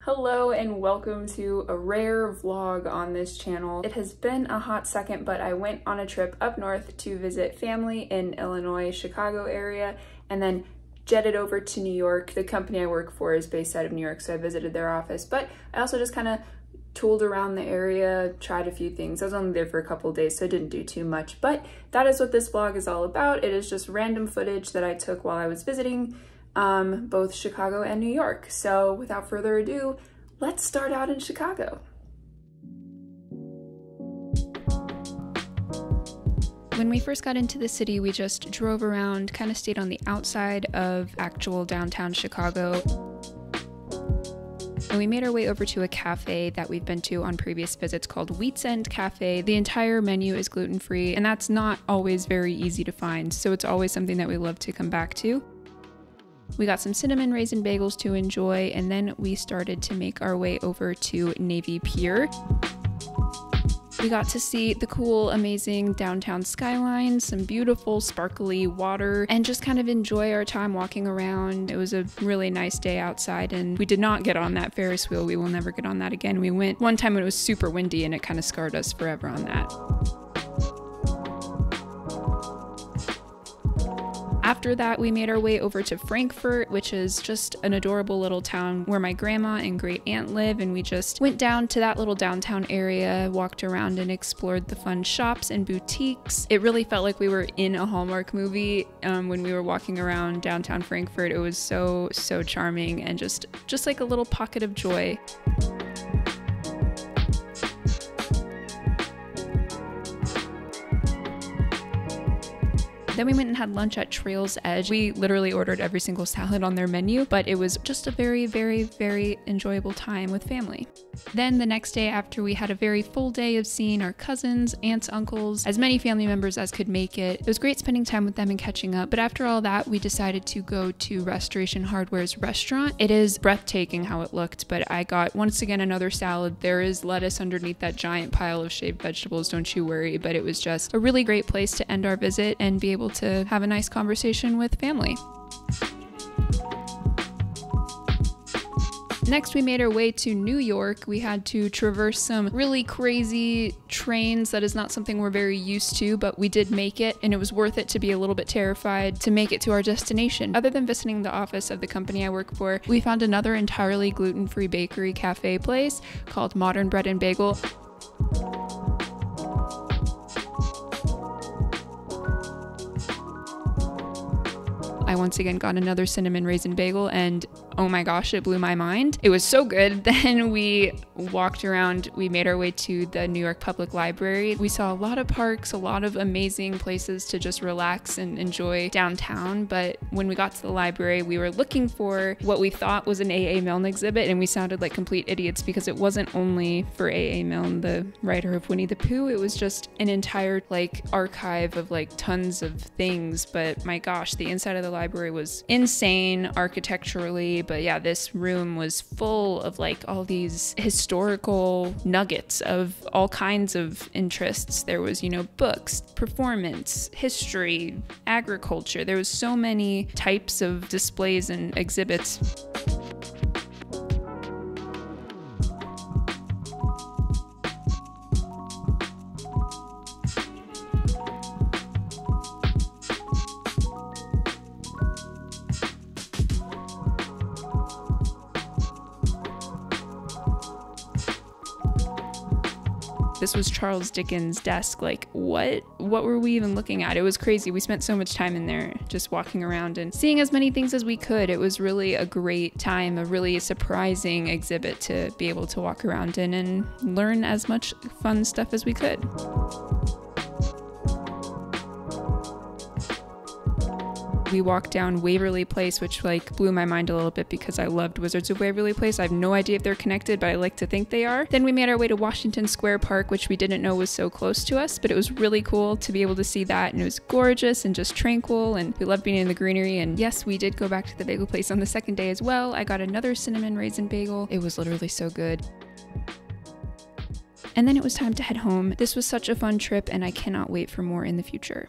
Hello and welcome to a rare vlog on this channel. It has been a hot second, but I went on a trip up north to visit family in Illinois, Chicago area, and then jetted over to New York. The company I work for is based out of New York, so I visited their office, but I also just kind of tooled around the area, tried a few things. I was only there for a couple of days, so I didn't do too much, but that is what this vlog is all about. It is just random footage that I took while I was visiting both Chicago and New York. So without further ado, let's start out in Chicago. When we first got into the city, we just drove around, kind of stayed on the outside of actual downtown Chicago. And we made our way over to a cafe that we've been to on previous visits called Wheat's End Cafe. The entire menu is gluten-free, and that's not always very easy to find, so it's always something that we love to come back to. We got some cinnamon raisin bagels to enjoy, and then we started to make our way over to Navy Pier. We got to see the cool, amazing downtown skyline, some beautiful, sparkly water, and just kind of enjoy our time walking around. It was a really nice day outside, and we did not get on that Ferris wheel. We will never get on that again. We went one time when it was super windy, and it kind of scarred us forever on that. After that, we made our way over to Frankfurt, which is just an adorable little town where my grandma and great aunt live, and we just went down to that little downtown area, walked around and explored the fun shops and boutiques. It really felt like we were in a Hallmark movie when we were walking around downtown Frankfurt. It was so charming and just like a little pocket of joy. Then we went and had lunch at Trail's Edge. We literally ordered every single salad on their menu, but it was just a very enjoyable time with family. Then the next day, after we had a very full day of seeing our cousins, aunts, uncles, as many family members as could make it, it was great spending time with them and catching up. But after all that, we decided to go to Restoration Hardware's restaurant. It is breathtaking how it looked, but I got, once again, another salad. There is lettuce underneath that giant pile of shaved vegetables, don't you worry, but it was just a really great place to end our visit and be able to have a nice conversation with family. Next, we made our way to New York. We had to traverse some really crazy trains. That is not something we're very used to, but we did make it, and it was worth it to be a little bit terrified to make it to our destination. Other than visiting the office of the company I work for, we found another entirely gluten-free bakery cafe place called Modern Bread and Bagel. I once again got another cinnamon raisin bagel, and oh my gosh, it blew my mind. It was so good. Then we walked around, we made our way to the New York Public Library. We saw a lot of parks, a lot of amazing places to just relax and enjoy downtown. But when we got to the library, we were looking for what we thought was an A.A. Milne exhibit, and we sounded like complete idiots because it wasn't only for A.A. Milne, the writer of Winnie the Pooh. It was just an entire archive of tons of things. But my gosh, the inside of the library was insane architecturally, but yeah, this room was full of all these historical nuggets of all kinds of interests. There was, books, performance, history, agriculture. There was so many types of displays and exhibits. This was Charles Dickens' desk. What were we even looking at? It was crazy. We spent so much time in there just walking around and seeing as many things as we could. It was really a great time, a really surprising exhibit to be able to walk around in and learn as much fun stuff as we could. We walked down Waverly Place, which blew my mind a little bit because I loved Wizards of Waverly Place. I have no idea if they're connected, but I like to think they are. Then we made our way to Washington Square Park, which we didn't know was so close to us, but it was really cool to be able to see that, and it was gorgeous and just tranquil, and we loved being in the greenery. And yes, we did go back to the bagel place on the second day as well. I got another cinnamon raisin bagel. It was literally so good. And then it was time to head home. This was such a fun trip, and I cannot wait for more in the future.